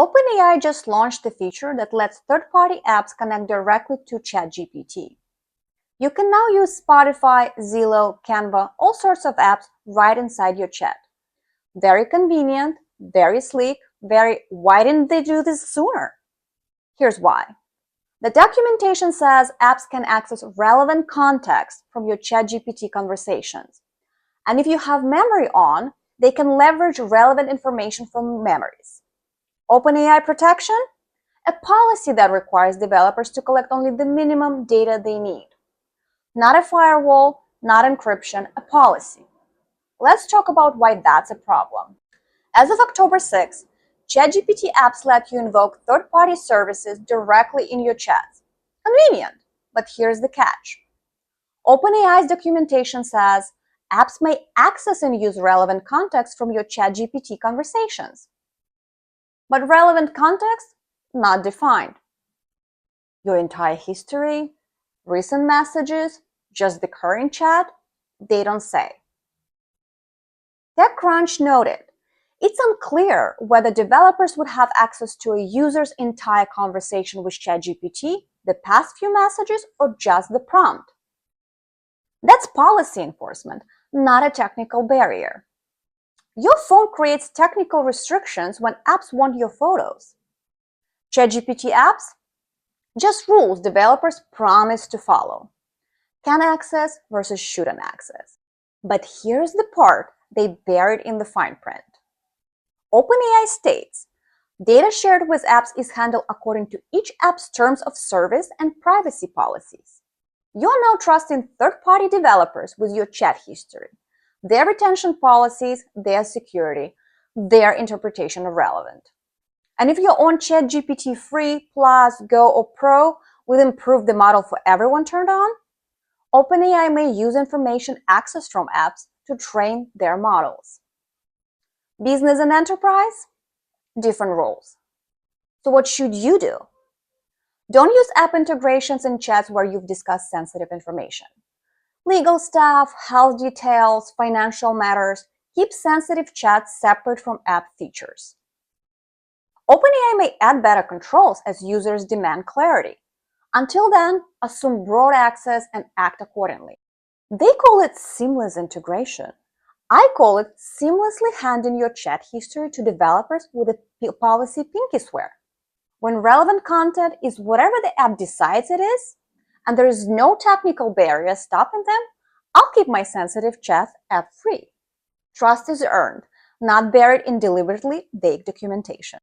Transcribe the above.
OpenAI just launched the feature that lets third-party apps connect directly to ChatGPT. You can now use Spotify, Zillow, Canva, all sorts of apps right inside your chat. Very convenient, very sleek, why didn't they do this sooner? Here's why. The documentation says apps can access relevant context from your ChatGPT conversations. And if you have memory on, they can leverage relevant information from memories. OpenAI protection? A policy that requires developers to collect only the minimum data they need. Not a firewall, not encryption, a policy. Let's talk about why that's a problem. As of October 6, ChatGPT apps let you invoke third-party services directly in your chats. Convenient, but here's the catch. OpenAI's documentation says apps may access and use relevant context from your ChatGPT conversations. But relevant context? Not defined. Your entire history, recent messages, just the current chat? They don't say. TechCrunch noted, it's unclear whether developers would have access to a user's entire conversation with ChatGPT, the past few messages, or just the prompt. That's policy enforcement, not a technical barrier. Your phone creates technical restrictions when apps want your photos. ChatGPT apps? Just rules developers promise to follow. Can access versus shouldn't access. But here's the part they buried in the fine print. OpenAI states, data shared with apps is handled according to each app's terms of service and privacy policies. You're now trusting third-party developers with your chat history, their retention policies, their security, their interpretation of relevant. And if you're on ChatGPT Free, Plus, Go, or Pro with improved the model for everyone turned on, OpenAI may use information accessed from apps to train their models. Business and enterprise? Different rules. So what should you do? Don't use app integrations in chats where you've discussed sensitive information. Legal stuff, health details, financial matters, keep sensitive chats separate from app features. OpenAI may add better controls as users demand clarity. Until then, assume broad access and act accordingly. They call it seamless integration. I call it seamlessly handing your chat history to developers with a policy pinky swear. When relevant content is whatever the app decides it is, and there is no technical barrier stopping them, I'll keep my sensitive chat app-free. Trust is earned, not buried in deliberately vague documentation.